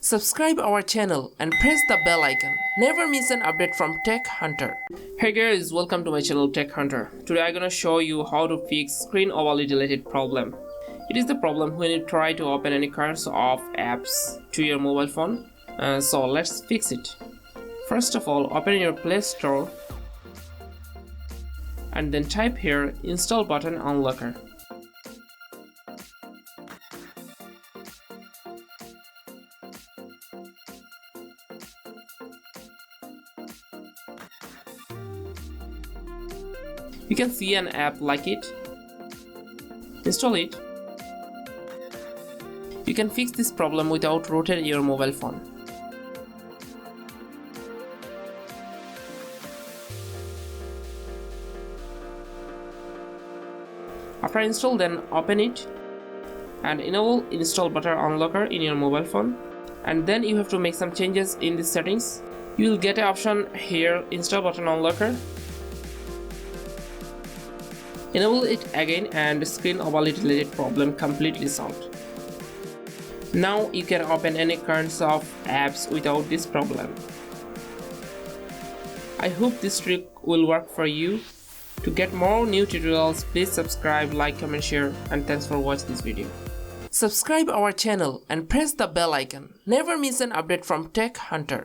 Subscribe our channel and press the bell icon. Never miss an update from Tech Hunter. Hey guys, welcome to my channel Tech Hunter. Today I'm gonna show you how to fix screen overly deleted problem. It is the problem when you try to open any kinds of apps to your mobile phone. So let's fix it. First of all, open your Play Store and then type here install button unlocker. You can see an app like it. Install it. You can fix this problem without rotating your mobile phone. After install, then open it and enable install button unlocker in your mobile phone, and then you have to make some changes in the settings. You will get an option here, install button unlocker. Enable it again and screen overly deleted problem completely solved. Now you can open any kinds of apps without this problem. I hope this trick will work for you. To get more new tutorials, please subscribe, like, comment, share, and thanks for watching this video. Subscribe our channel and press the bell icon. Never miss an update from Tech Hunter.